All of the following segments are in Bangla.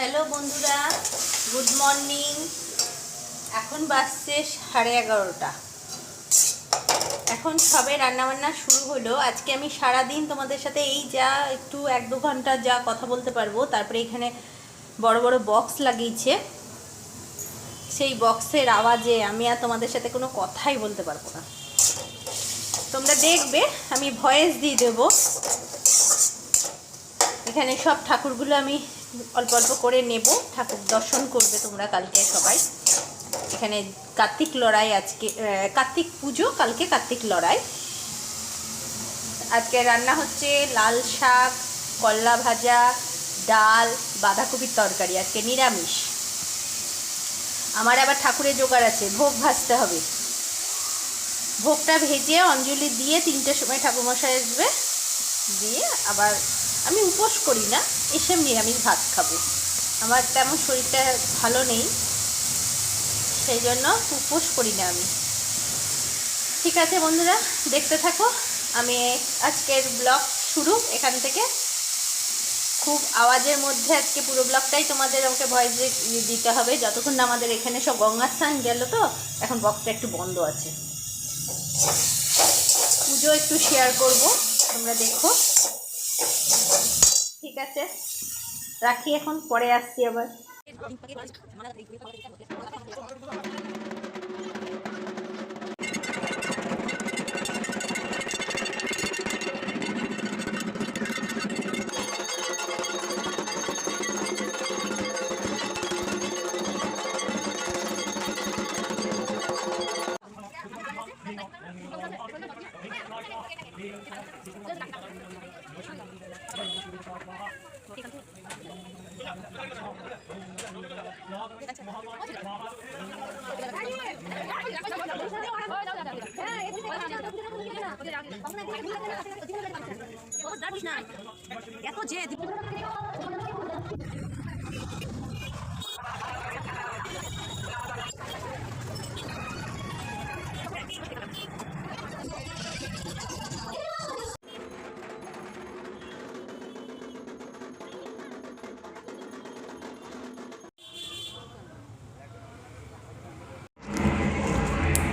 হ্যালো বন্ধুরা, গুড মর্নিং। এখন বাজছে 11:30। এখন সবে রান্নাবান্না শুরু হলো। আজকে আমি সারাদিন তোমাদের সাথে এই যা একটু 1-2 ঘন্টা যা কথা বলতে পারবো। তারপরে এখানে বড় বড় বক্স লাগিয়েছে, সেই বক্সের আওয়াজে আমি আর তোমাদের সাথে কোনো কথাই বলতে পারবো না। তোমরা দেখবে আমি ভয়েস দিয়ে দেবো। এখানে সব ঠাকুরগুলো আমি অল্প অল্প করে নেব, ঠাকুর দর্শন করবে তোমরা কালকে সবাই। এখানে কার্তিক লড়াই, আজকে কার্তিক পুজো, কালকে কার্তিক লড়াই। আজকে রান্না হচ্ছে লাল শাক, করলা ভাজা, ডাল, বাঁধাকপির তরকারি। আজকে নিরামিষ। আমার আবার ঠাকুরের জোগাড় আছে, ভোগ ভাজতে হবে। ভোগটা ভেজে অঞ্জলি দিয়ে 3টের সময় ঠাকুরমশাই আসবে, দিয়ে আবার আমি উপোস করি না, এসে নিরামিষ ভাত খাবো। আমার তেমন শরীরটা ভালো নেই, সেই জন্য উপোস করি না আমি। ঠিক আছে বন্ধুরা, দেখতে থাকো। আমি আজকের ব্লগ শুরু এখান থেকে। খুব আওয়াজের মধ্যে আজকে পুরো ব্লগটাই তোমাদের আমাকে ভয়েস দিতে হবে, যতক্ষণ না আমাদের এখানে সব গঙ্গা স্নান গেল। তো এখন বক্সটা একটু বন্ধ আছে। পুজো একটু শেয়ার করব, তোমরা দেখো। ঠিক আছে, রাখি এখন, পরে আসছি আবার।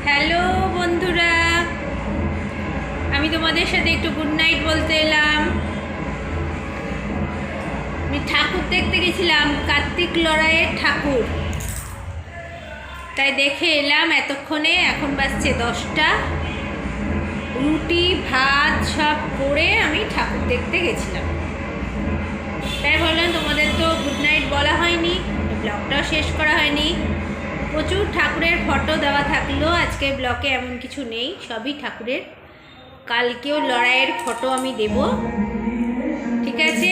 হ্যালো বন্ধুরা, আমি তোমাদের সাথে একটু গুড নাইট বলতে এলাম। আমি ঠাকুর দেখতে গেছিলাম, কার্তিক লড়াইয়ের ঠাকুর, তাই দেখে এলাম এতক্ষণে। এখন বাজছে 10টা। রুটি ভাত সব করে আমি ঠাকুর দেখতে গেছিলাম। তাই বললাম তোমাদের তো গুড নাইট বলা হয়নি, ব্লগটাও শেষ করা হয়নি। প্রচুর ঠাকুরের ফটো দেওয়া থাকলেও আজকের ব্লগে এমন কিছু নেই, সবই ঠাকুরের। কালকেও লড়াইয়ের ফটো আমি দেব। ঠিক আছে,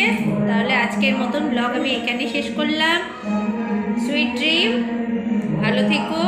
তাহলে আজকের মতন ব্লগ আমি এখানে শেষ করলাম। সুইট ড্রিম, ভালো থেকো।